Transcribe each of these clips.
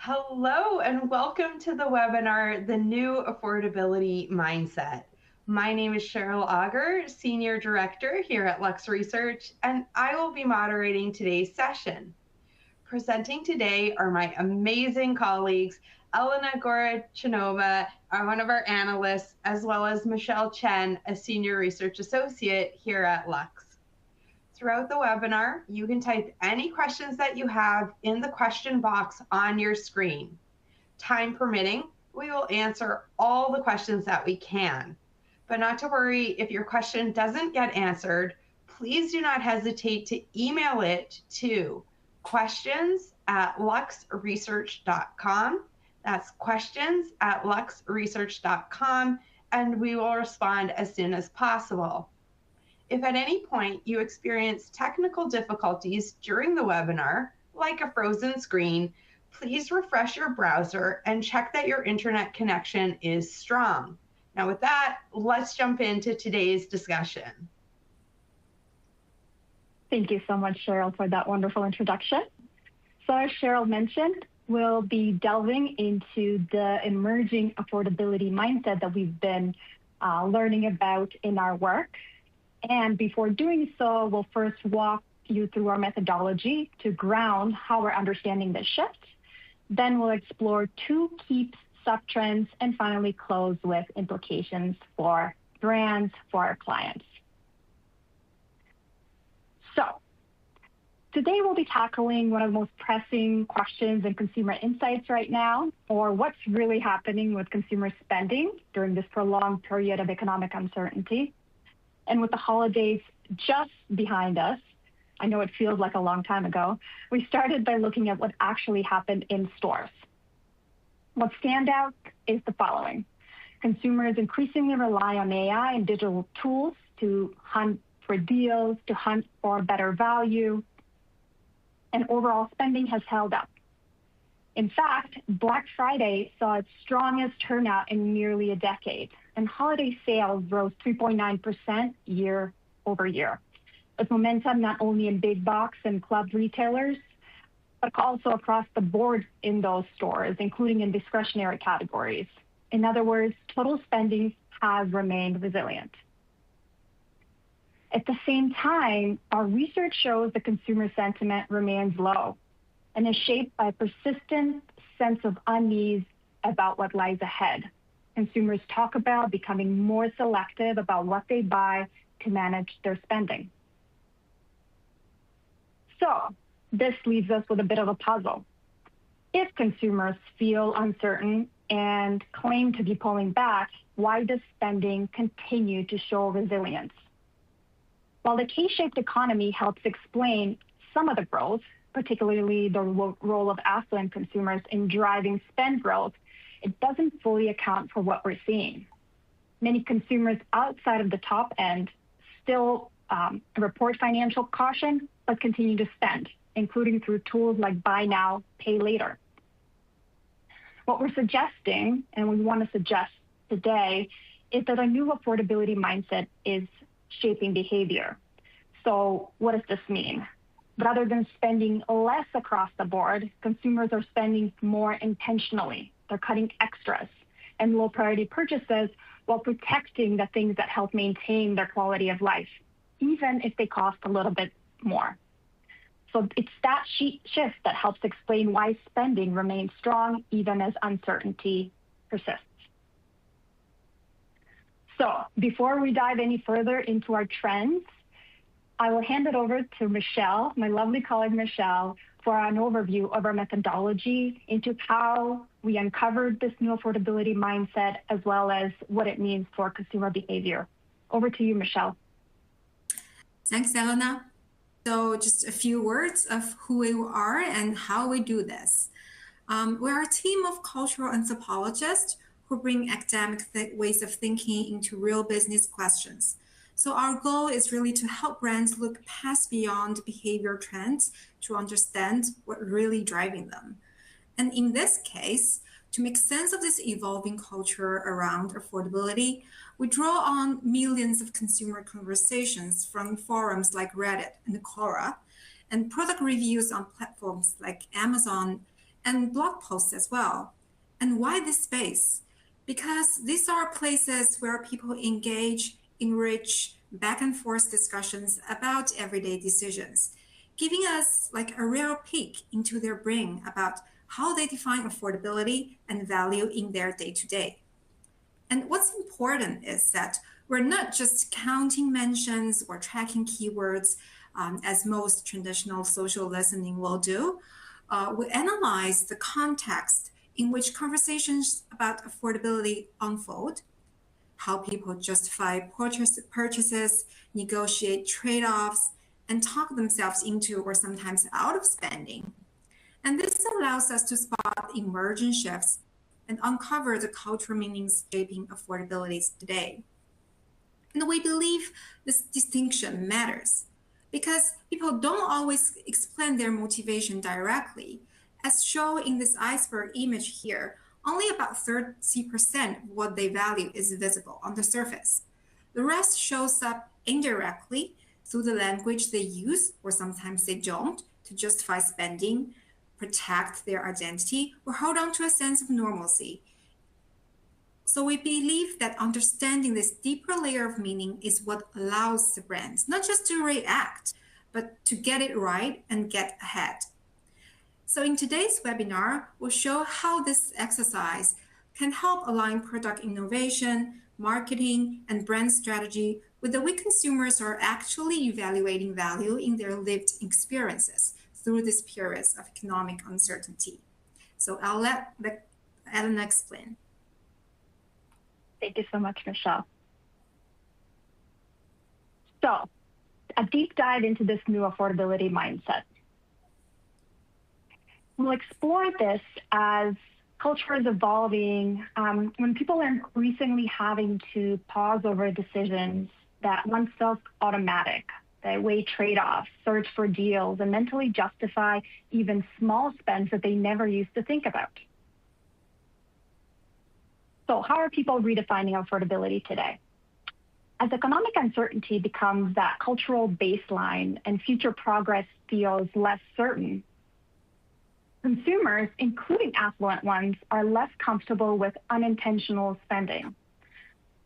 Hello and welcome to the webinar, The New Affordability Mindset. My name is Cheryl Auger, Senior Director here at Lux Research, and I will be moderating today's session. Presenting today are my amazing colleagues, Elena Gorochinova, one of our analysts, as well as Michelle Chen, a Senior Research Associate here at Lux. Throughout the webinar, you can type any questions that you have in the question box on your screen. Time permitting, we will answer all the questions that we can. But not to worry, if your question doesn't get answered, please do not hesitate to email it to questions@luxresearch.com. That's questions@luxresearch.com, and we will respond as soon as possible. If at any point you experience technical difficulties during the webinar, like a frozen screen, please refresh your browser and check that your internet connection is strong. Now with that, let's jump into today's discussion. Thank you so much, Cheryl, for that wonderful introduction. So as Cheryl mentioned, we'll be delving into the emerging affordability mindset that we've been learning about in our work. And before doing so, we'll first walk you through our methodology to ground how we're understanding this shift. Then we'll explore two key sub-trends and finally close with implications for brands, for our clients. So today we'll be tackling one of the most pressing questions in consumer insights right now, or what's really happening with consumer spending during this prolonged period of economic uncertainty. And with the holidays just behind us, I know it feels like a long time ago, we started by looking at what actually happened in stores. What stands out is the following. Consumers increasingly rely on AI and digital tools to hunt for deals, to hunt for better value, and overall spending has held up. In fact, Black Friday saw its strongest turnout in nearly a decade, and holiday sales rose 3.9% year over year, with momentum not only in big box and club retailers, but also across the board in those stores, including in discretionary categories. In other words, total spending has remained resilient. At the same time, our research shows the consumer sentiment remains low and is shaped by a persistent sense of unease about what lies ahead. Consumers talk about becoming more selective about what they buy to manage their spending. So this leaves us with a bit of a puzzle. If consumers feel uncertain and claim to be pulling back, why does spending continue to show resilience? While the K-shaped economy helps explain some of the growth, particularly the role of affluent consumers in driving spend growth, it doesn't fully account for what we're seeing. Many consumers outside of the top end still report financial caution, but continue to spend, including through tools like buy now, pay later. What we're suggesting, and we want to suggest today, is that a new affordability mindset is shaping behavior. So what does this mean? Rather than spending less across the board, consumers are spending more intentionally. They're cutting extras and low priority purchases while protecting the things that help maintain their quality of life, even if they cost a little bit more. So it's that shift that helps explain why spending remains strong even as uncertainty persists. So before we dive any further into our trends, I will hand it over to Michelle, my lovely colleague Michelle, for an overview of our methodology into how we uncovered this new affordability mindset, as well as what it means for consumer behavior. Over to you, Michelle. Thanks, Elena. So just a few words of who we are and how we do this. We're a team of cultural anthropologists who bring academic ways of thinking into real business questions. So our goal is really to help brands look past beyond behavior trends to understand what really driving them. And in this case, to make sense of this evolving culture around affordability, we draw on millions of consumer conversations from forums like Reddit and Quora, and product reviews on platforms like Amazon and blog posts as well. And why this space? Because these are places where people engage in rich back and forth discussions about everyday decisions, giving us like a real peek into their brain about how they define affordability and value in their day-to-day. And what's important is that we're not just counting mentions or tracking keywords as most traditional social listening will do. We analyze the context in which conversations about affordability unfold, how people justify purchases, negotiate trade-offs, and talk themselves into or sometimes out of spending. And this allows us to spot emergent shifts and uncover the cultural meanings shaping affordability today. And we believe this distinction matters because people don't always explain their motivation directly. As shown in this iceberg image here, only about 30% of what they value is visible on the surface. The rest shows up indirectly through the language they use, or sometimes they don't, to justify spending, protect their identity, or hold on to a sense of normalcy. So we believe that understanding this deeper layer of meaning is what allows the brands not just to react, but to get it right and get ahead. So in today's webinar, we'll show how this exercise can help align product innovation, marketing, and brand strategy with the way consumers are actually evaluating value in their lived experiences through these periods of economic uncertainty. So I'll let Elena explain. Thank you so much, Michelle. So, a deep dive into this new affordability mindset. We'll explore this as culture is evolving, when people are increasingly having to pause over decisions that once felt automatic. They weigh trade-offs, search for deals, and mentally justify even small spends that they never used to think about. So how are people redefining affordability today? As economic uncertainty becomes that cultural baseline and future progress feels less certain, consumers, including affluent ones, are less comfortable with unintentional spending.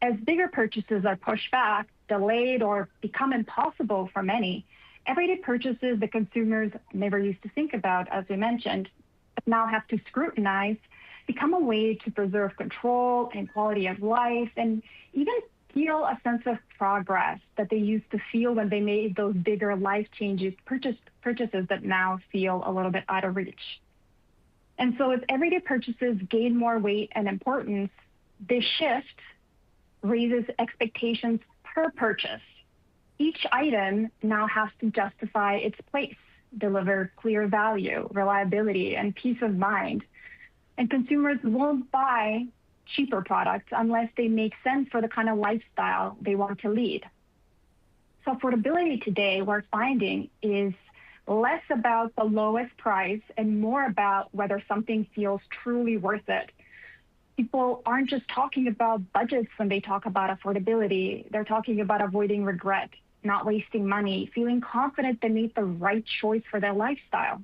As bigger purchases are pushed back, delayed, or become impossible for many, everyday purchases that consumers never used to think about, as we mentioned, but now have to scrutinize, become a way to preserve control and quality of life, and even feel a sense of progress that they used to feel when they made those bigger life changes, purchases that now feel a little bit out of reach. And so as everyday purchases gain more weight and importance, this shift raises expectations per purchase. Each item now has to justify its place, deliver clear value, reliability, and peace of mind. And consumers won't buy cheaper products unless they make sense for the kind of lifestyle they want to lead. So affordability today, we're finding, is less about the lowest price and more about whether something feels truly worth it. People aren't just talking about budgets when they talk about affordability. They're talking about avoiding regret, not wasting money, feeling confident they made the right choice for their lifestyle.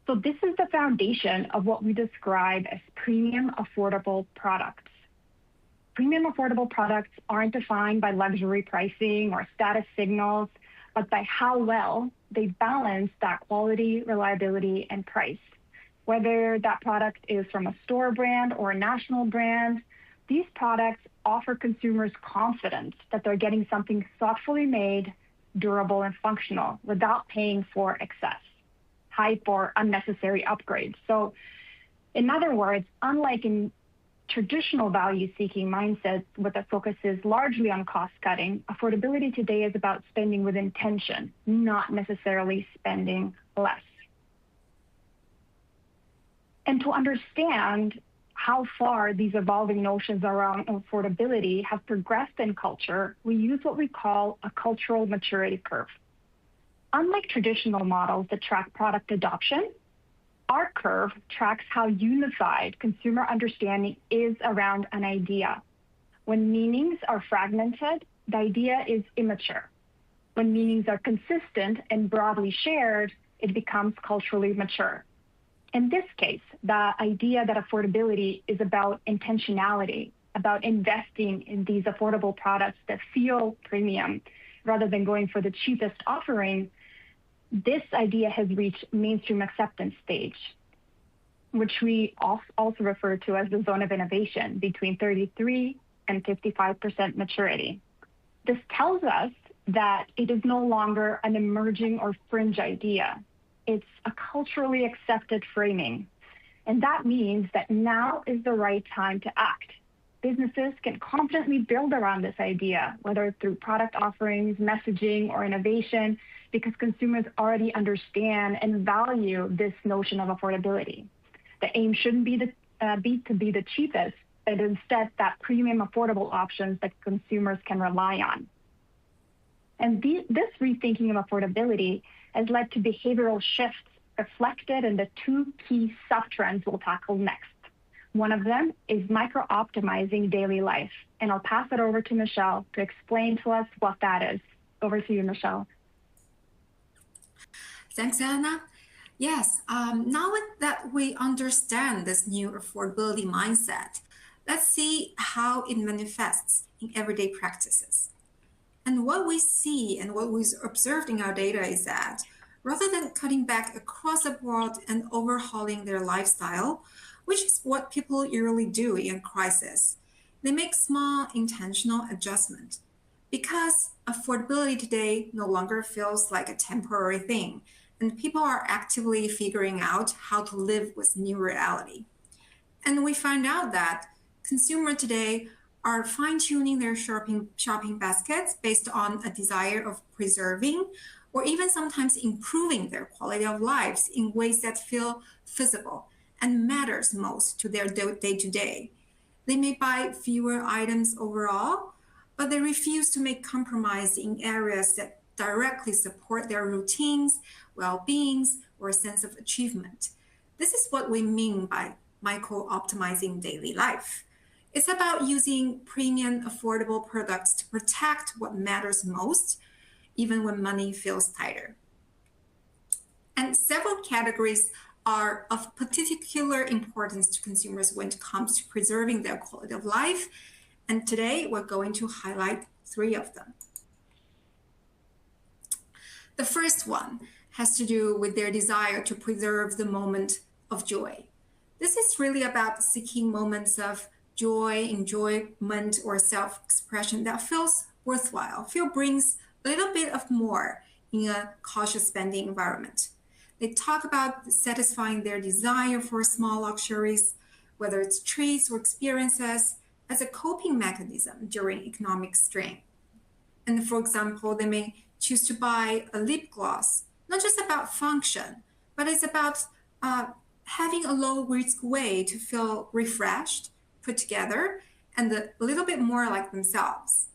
So this is the foundation of what we describe as premium affordable products. Premium affordable products aren't defined by luxury pricing or status signals, but by how well they balance that quality, reliability, and price. Whether that product is from a store brand or a national brand, these products offer consumers confidence that they're getting something thoughtfully made, durable, and functional without paying for excess, hype, or unnecessary upgrades. So in other words, unlike in traditional value-seeking mindsets where the focus is largely on cost-cutting, affordability today is about spending with intention, not necessarily spending less. And to understand how far these evolving notions around affordability have progressed in culture, we use what we call a cultural maturity curve. Unlike traditional models that track product adoption, our curve tracks how unified consumer understanding is around an idea. When meanings are fragmented, the idea is immature. When meanings are consistent and broadly shared, it becomes culturally mature. In this case, the idea that affordability is about intentionality, about investing in these affordable products that feel premium rather than going for the cheapest offering, this idea has reached mainstream acceptance stage, which we also refer to as the zone of innovation between 33 and 55% maturity. This tells us that it is no longer an emerging or fringe idea. It's a culturally accepted framing. And that means that now is the right time to act. Businesses can confidently build around this idea, whether through product offerings, messaging, or innovation, because consumers already understand and value this notion of affordability. The aim shouldn't be to be the cheapest, but instead that premium affordable options that consumers can rely on. And this rethinking of affordability has led to behavioral shifts reflected in the two key sub-trends we'll tackle next. One of them is micro-optimizing daily life, and I'll pass it over to Michelle to explain to us what that is. Over to you, Michelle. Thanks, Anna. Yes, now that we understand this new affordability mindset, let's see how it manifests in everyday practices. And what we see and what we observed in our data is that rather than cutting back across the board and overhauling their lifestyle, which is what people usually do in a crisis, they make small intentional adjustments. Because affordability today no longer feels like a temporary thing, and people are actively figuring out how to live with new reality. And we find out that consumers today are fine-tuning their shopping baskets based on a desire of preserving or even sometimes improving their quality of lives in ways that feel feasible and matters most to their day-to-day. They may buy fewer items overall, but they refuse to make compromise in areas that directly support their routines, well-beings, or a sense of achievement. This is what we mean by micro-optimizing daily life. It's about using premium, affordable products to protect what matters most, even when money feels tighter. And several categories are of particular importance to consumers when it comes to preserving their quality of life. And today we're going to highlight 3 of them. The first one has to do with their desire to preserve the moment of joy. This is really about seeking moments of joy, enjoyment, or self-expression that feels worthwhile, brings a little bit of more in a cautious spending environment. They talk about satisfying their desire for small luxuries, whether it's treats or experiences, as a coping mechanism during economic strain. And for example, they may choose to buy a lip gloss, not just about function, but it's about having a low-risk way to feel refreshed, put together, and a little bit more like themselves.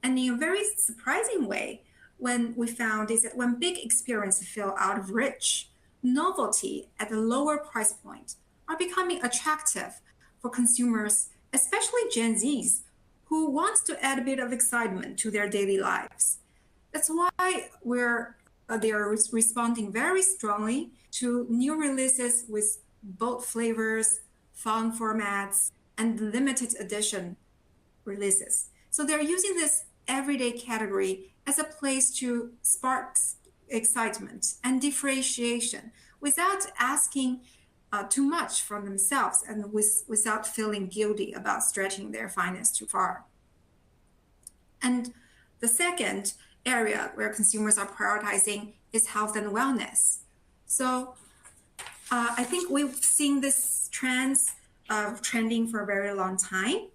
And in a very surprising way, when we found is that when big experiences feel out of reach, novelty at a lower price point are becoming attractive for consumers, especially Gen Zs, who wants to add a bit of excitement to their daily lives. That's why they are responding very strongly to new releases with bold flavors, fun formats, and limited edition releases. So they're using this everyday category as a place to spark excitement and differentiation without asking too much from themselves and without feeling guilty about stretching their finance too far. And the second area where consumers are prioritizing is health and wellness. So I think we've seen this trending for a very long time,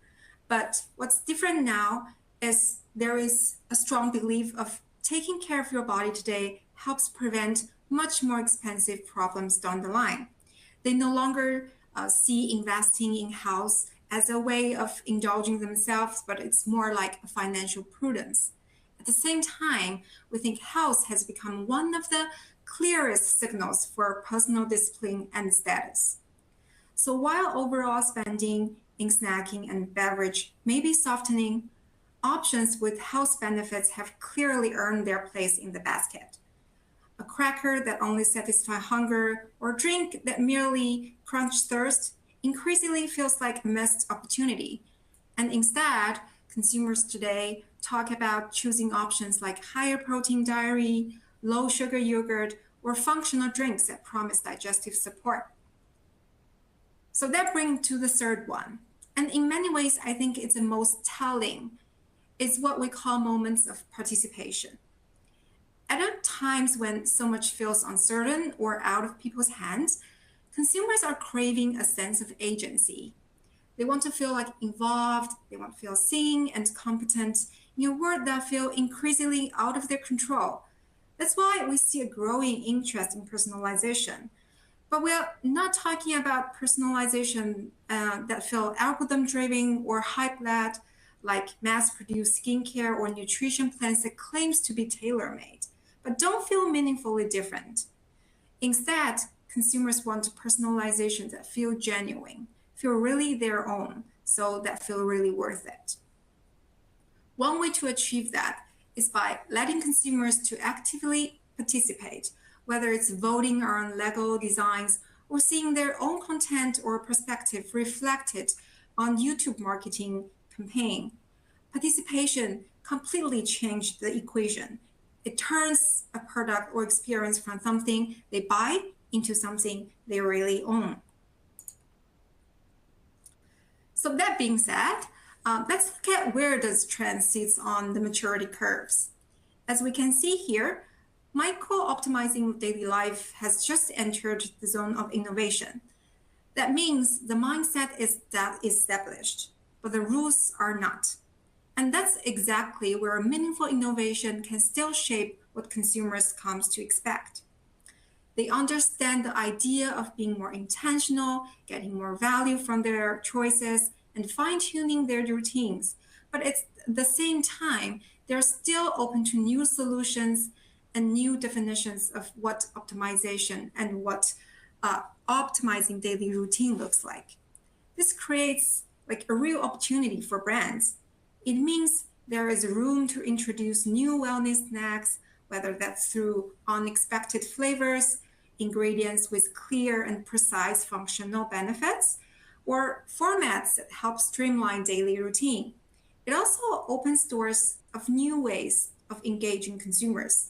but what's different now is there is a strong belief of taking care of your body today helps prevent much more expensive problems down the line. They no longer see investing in health as a way of indulging themselves, but it's more like a financial prudence. At the same time, we think health has become one of the clearest signals for personal discipline and status. So while overall spending in snacking and beverage may be softening, options with health benefits have clearly earned their place in the basket. cracker that only satisfies hunger, or a drink that merely quenches thirst increasingly feels like a missed opportunity. And instead, consumers today talk about choosing options like higher protein dairy, low sugar yogurt, or functional drinks that promise digestive support. So that brings to the third one. And in many ways, I think it's the most telling. It's what we call moments of participation. At times when so much feels uncertain or out of people's hands, consumers are craving a sense of agency. They want to feel like involved, they want to feel seen and competent in a world that feels increasingly out of their control. That's why we see a growing interest in personalization. But we're not talking about personalization that feel algorithm-driven or hype-led, like mass-produced skincare or nutrition plans that claims to be tailor-made, but don't feel meaningfully different. Instead, consumers want personalization that feel genuine, feel really their own, so that feel really worth it. One way to achieve that is by letting consumers to actively participate, whether it's voting on Lego designs or seeing their own content or perspective reflected on YouTube marketing campaign. Participation completely changed the equation. It turns a product or experience from something they buy into something they really own. So that being said, let's look at where this trend sits on the maturity curves. As we can see here, micro-optimizing daily life has just entered the zone of innovation. That means the mindset is established, but the rules are not. And that's exactly where meaningful innovation can still shape what consumers come to expect. They understand the idea of being more intentional, getting more value from their choices, and fine-tuning their routines. But at the same time, they're still open to new solutions and new definitions of what optimization and what optimizing daily routine looks like. This creates like a real opportunity for brands. It means there is room to introduce new wellness snacks, whether that's through unexpected flavors, ingredients with clear and precise functional benefits, or formats that help streamline daily routine. It also opens doors of new ways of engaging consumers,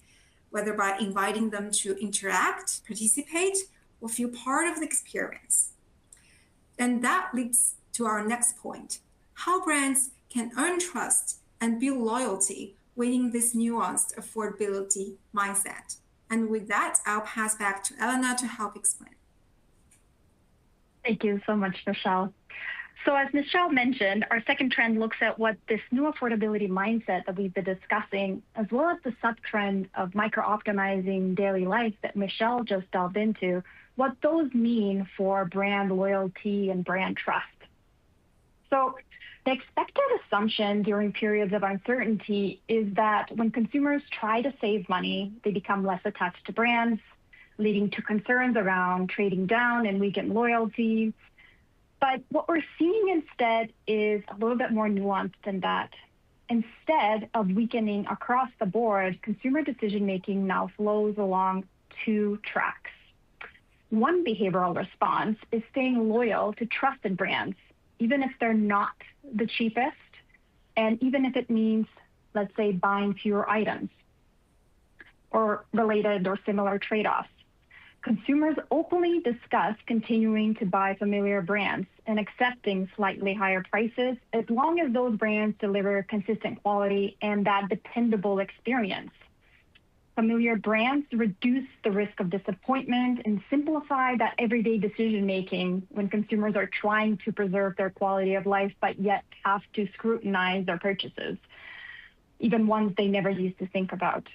whether by inviting them to interact, participate, or feel part of the experience. And that leads to our next point, how brands can earn trust and build loyalty within this nuanced affordability mindset. And with that, I'll pass back to Elena to help explain. Thank you so much, Michelle. So as Michelle mentioned, our second trend looks at what this new affordability mindset that we've been discussing, as well as the sub-trend of micro-optimizing daily life that Michelle just delved into, what those mean for brand loyalty and brand trust. So the expected assumption during periods of uncertainty is that when consumers try to save money, they become less attached to brands, leading to concerns around trading down and weakened loyalty. But what we're seeing instead is a little bit more nuanced than that. Instead of weakening across the board, consumer decision-making now flows along two tracks. One behavioral response is staying loyal to trusted brands, even if they're not the cheapest, and even if it means, let's say, buying fewer items or related or similar trade-offs. Consumers openly discuss continuing to buy familiar brands and accepting slightly higher prices as long as those brands deliver consistent quality and that dependable experience. Familiar brands reduce the risk of disappointment and simplify that everyday decision-making when consumers are trying to preserve their quality of life but yet have to scrutinize their purchases, even ones they never used to think about.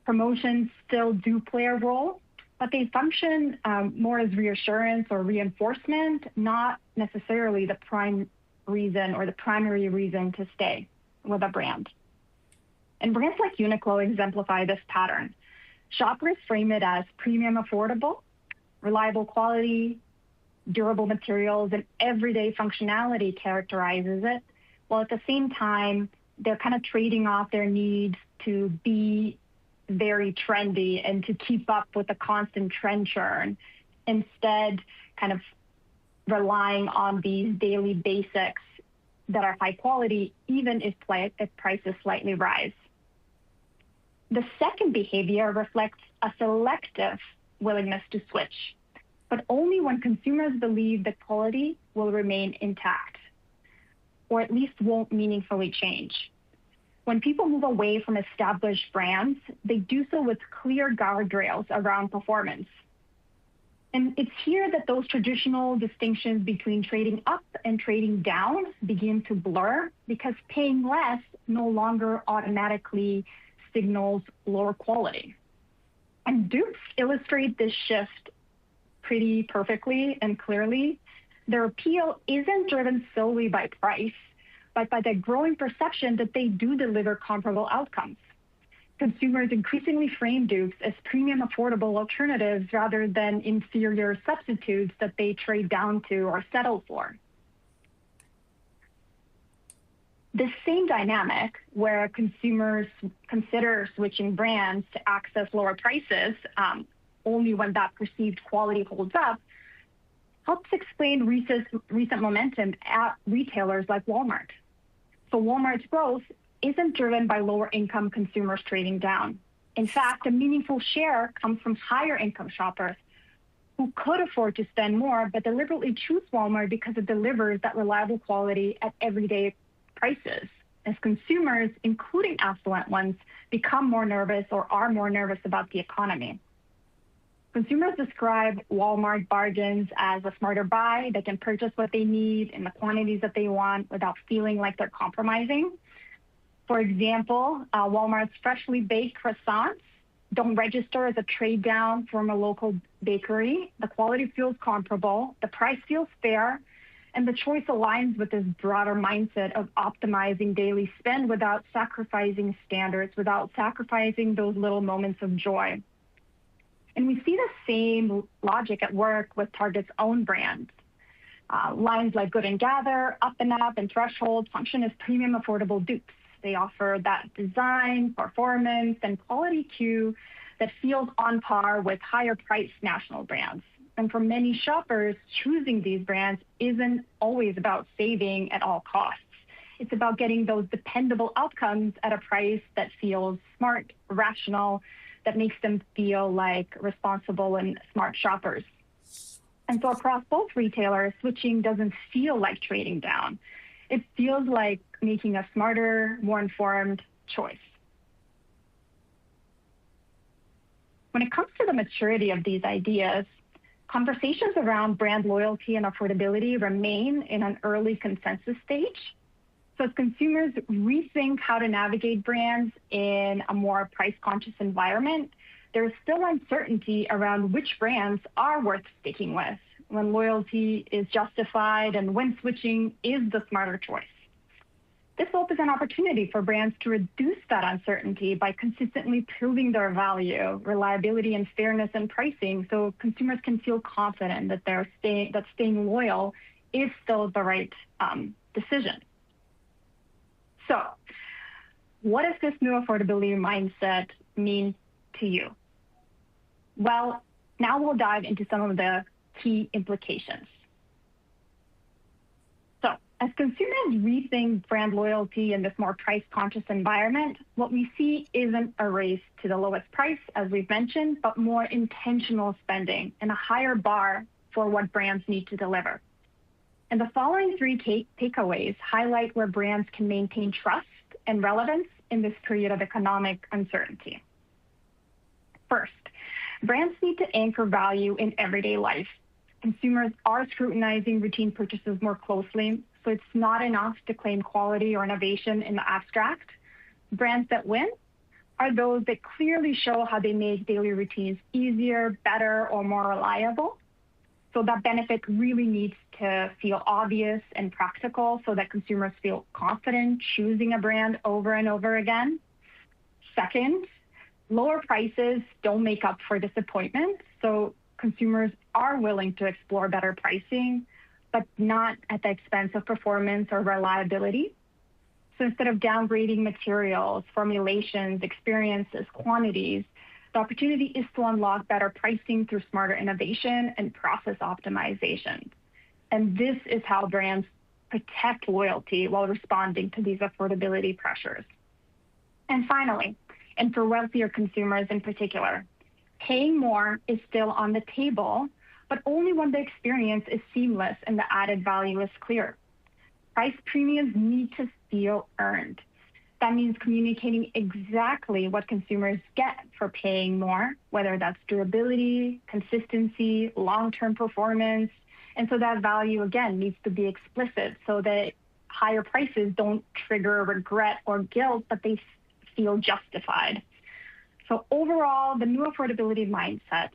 Promotions still do play a role, but they function more as reassurance or reinforcement, not necessarily the prime reason or the primary reason to stay with a brand. And brands like Uniqlo exemplify this pattern. Shoppers frame it as premium affordable, reliable quality, durable materials, and everyday functionality characterizes it, while at the same time, they're kind of trading off their need to be very trendy and to keep up with the constant trend churn, instead kind of relying on these daily basics that are high quality, even if prices slightly rise. The second behavior reflects a selective willingness to switch, but only when consumers believe that quality will remain intact, or at least won't meaningfully change. When people move away from established brands, they do so with clear guardrails around performance. And it's here that those traditional distinctions between trading up and trading down begin to blur, because paying less no longer automatically signals lower quality. And dupes illustrate this shift pretty perfectly and clearly. Their appeal isn't driven solely by price, but by the growing perception that they do deliver comparable outcomes. Consumers increasingly frame dupes as premium affordable alternatives rather than inferior substitutes that they trade down to or settle for. This same dynamic, where consumers consider switching brands to access lower prices only when that perceived quality holds up, helps explain recent momentum at retailers like Walmart. So Walmart's growth isn't driven by lower income consumers trading down. In fact, a meaningful share comes from higher income shoppers who could afford to spend more, but deliberately choose Walmart because it delivers that reliable quality at everyday prices. As consumers, including affluent ones, become more nervous or are more nervous about the economy. Consumers describe Walmart bargains as a smarter buy that can purchase what they need in the quantities that they want without feeling like they're compromising. For example, Walmart's freshly baked croissants don't register as a trade down from a local bakery. The quality feels comparable, the price feels fair, and the choice aligns with this broader mindset of optimizing daily spend without sacrificing standards, without sacrificing those little moments of joy. And we see the same logic at work with Target's own brands. Lines like Good and Gather, Up and Up, and Threshold function as premium affordable dupes. They offer that design, performance, and quality cue that feels on par with higher priced national brands. And for many shoppers, choosing these brands isn't always about saving at all costs. It's about getting those dependable outcomes at a price that feels smart, rational, that makes them feel like responsible and smart shoppers. And so across both retailers, switching doesn't feel like trading down. It feels like making a smarter, more informed choice. When it comes to the maturity of these ideas, conversations around brand loyalty and affordability remain in an early consensus stage. So as consumers rethink how to navigate brands in a more price-conscious environment, there's still uncertainty around which brands are worth sticking with, when loyalty is justified and when switching is the smarter choice. This opens an opportunity for brands to reduce that uncertainty by consistently proving their value, reliability, and fairness in pricing, so consumers can feel confident that staying loyal is still the right decision. So, what does this new affordability mindset mean to you? Well, now we'll dive into some of the key implications. So, as consumers rethink brand loyalty in this more price-conscious environment, what we see isn't a race to the lowest price, as we've mentioned, but more intentional spending and a higher bar for what brands need to deliver. And the following three takeaways highlight where brands can maintain trust and relevance in this period of economic uncertainty. First, brands need to anchor value in everyday life. Consumers are scrutinizing routine purchases more closely, so it's not enough to claim quality or innovation in the abstract. Brands that win are those that clearly show how they make daily routines easier, better, or more reliable. So that benefit really needs to feel obvious and practical so that consumers feel confident choosing a brand over and over again. Second, lower prices don't make up for disappointment. So consumers are willing to explore better pricing, but not at the expense of performance or reliability. So instead of downgrading materials, formulations, experiences, quantities, the opportunity is to unlock better pricing through smarter innovation and process optimization. And this is how brands protect loyalty while responding to these affordability pressures. And finally, and for wealthier consumers in particular, paying more is still on the table, but only when the experience is seamless and the added value is clear. Price premiums need to feel earned. That means communicating exactly what consumers get for paying more, whether that's durability, consistency, long-term performance. And so that value, again, needs to be explicit so that higher prices don't trigger regret or guilt, but they feel justified. So overall, the new affordability mindset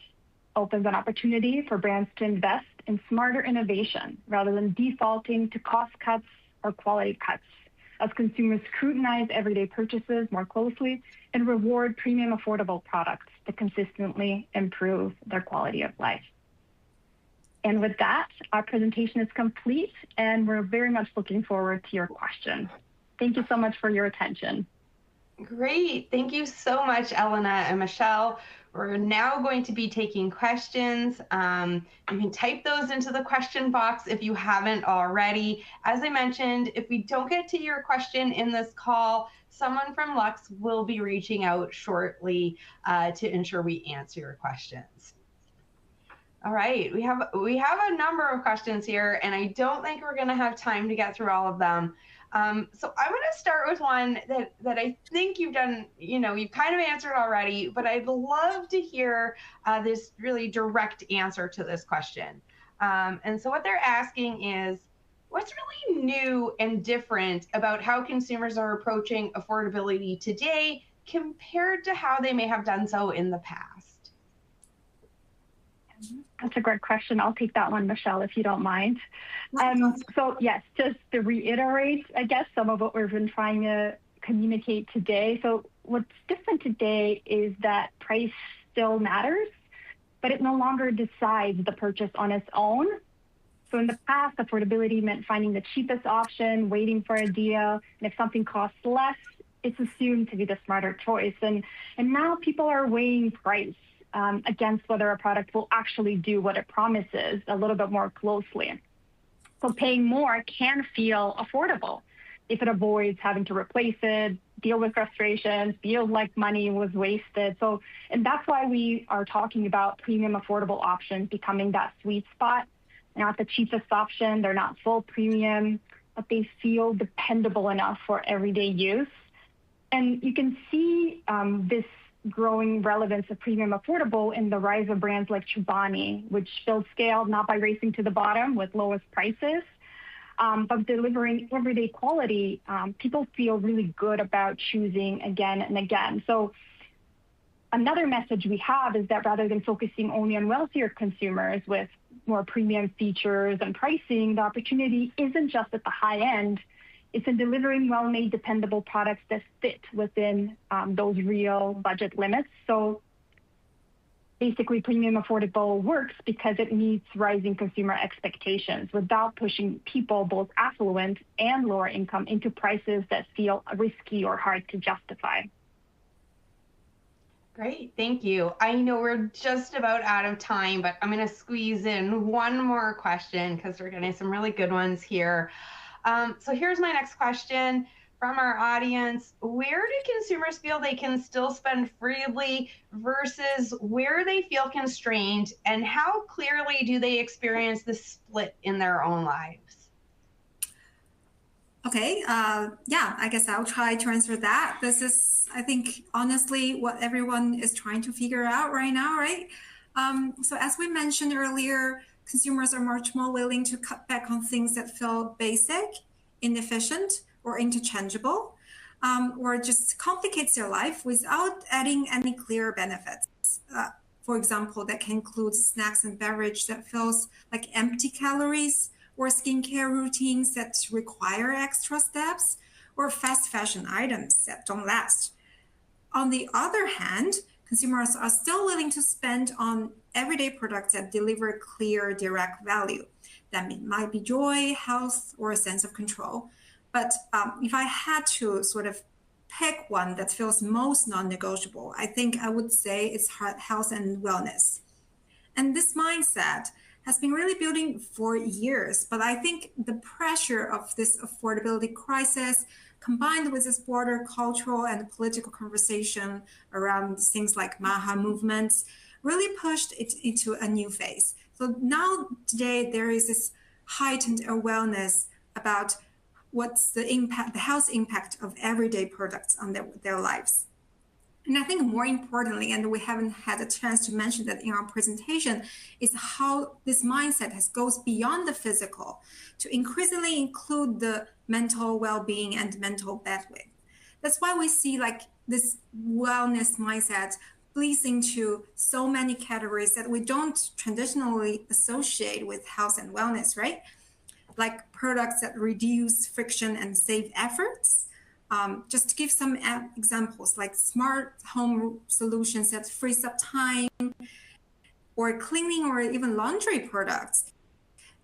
opens an opportunity for brands to invest in smarter innovation rather than defaulting to cost cuts or quality cuts, as consumers scrutinize everyday purchases more closely and reward premium affordable products to consistently improve their quality of life. And with that, our presentation is complete, and we're very much looking forward to your questions. Thank you so much for your attention. Great. Thank you so much, Elena and Michelle. We're now going to be taking questions. You can type those into the question box if you haven't already. As I mentioned, if we don't get to your question in this call, someone from Lux will be reaching out shortly to ensure we answer your questions. All right, we have a number of questions here, and I don't think we're going to have time to get through all of them. So I'm going to start with one that I think you've done, you've kind of answered already, but I'd love to hear this really direct answer to this question. And so what they're asking is, what's really new and different about how consumers are approaching affordability today compared to how they may have done so in the past? That's a great question. I'll take that one, Michelle, if you don't mind. So yes, just to reiterate, I guess, some of what we've been trying to communicate today. So what's different today is that price still matters, but it no longer decides the purchase on its own. So in the past, affordability meant finding the cheapest option, waiting for a deal, and if something costs less, it's assumed to be the smarter choice. And now people are weighing price against whether a product will actually do what it promises a little bit more closely. So paying more can feel affordable if it avoids having to replace it, deal with frustration, feel like money was wasted. So, and that's why we are talking about premium affordable options becoming that sweet spot. They're not the cheapest option, they're not full premium, but they feel dependable enough for everyday use. And you can see this growing relevance of premium affordable in the rise of brands like Chobani, which build scale not by racing to the bottom with lowest prices, but delivering everyday quality. People feel really good about choosing again and again. So another message we have is that rather than focusing only on wealthier consumers with more premium features and pricing, the opportunity isn't just at the high end. It's in delivering well-made, dependable products that fit within those real budget limits. So basically, premium affordable works because it meets rising consumer expectations without pushing people, both affluent and lower income, into prices that feel risky or hard to justify. Great, thank you. I know we're just about out of time, but I'm going to squeeze in one more question because we're getting some really good ones here. So here's my next question from our audience. Where do consumers feel they can still spend freely versus where they feel constrained, and how clearly do they experience the split in their own lives? Okay, yeah, I guess I'll try to answer that. This is, I think, honestly, what everyone is trying to figure out right now, right? So as we mentioned earlier, consumers are much more willing to cut back on things that feel basic, inefficient, or interchangeable, or just complicates their life without adding any clear benefits. For example, that can include snacks and beverage that feels like empty calories, or skincare routines that require extra steps, or fast fashion items that don't last. On the other hand, consumers are still willing to spend on everyday products that deliver clear, direct value. That might be joy, health, or a sense of control. But if I had to sort of pick one that feels most non-negotiable, I think I would say it's health and wellness. And this mindset has been really building for years, but I think the pressure of this affordability crisis combined with this broader cultural and political conversation around things like MAHA movements really pushed it into a new phase. So now today there is this heightened awareness about what's the impact, the health impact of everyday products on their lives. And I think more importantly, and we haven't had a chance to mention that in our presentation, is how this mindset goes beyond the physical to increasingly include the mental well-being and mental bandwidth. That's why we see like this wellness mindset bleeds into so many categories that we don't traditionally associate with health and wellness, right? Like products that reduce friction and save efforts. Just to give some examples, like smart home solutions that frees up time, or cleaning or even laundry products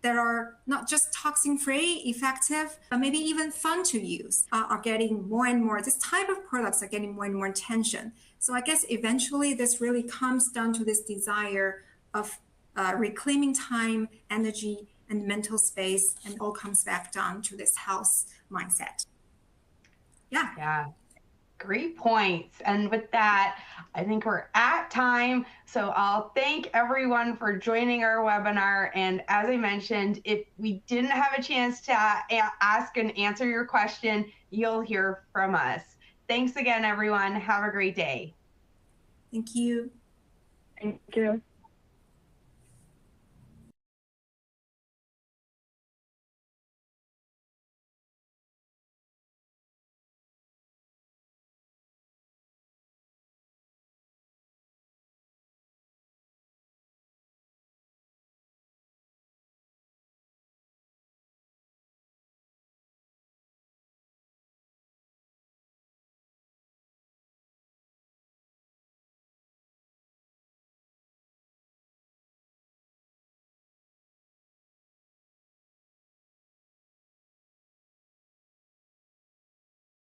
that are not just toxin-free, effective, but maybe even fun to use, are getting more and more, this type of products are getting more and more attention. So I guess eventually this really comes down to this desire of reclaiming time, energy, and mental space, and all comes back down to this health mindset. Yeah. Great points. And with that, I think we're at time. So I'll thank everyone for joining our webinar. And as I mentioned, if we didn't have a chance to ask and answer your question, you'll hear from us. Thanks again, everyone. Have a great day. Thank you. Thank you.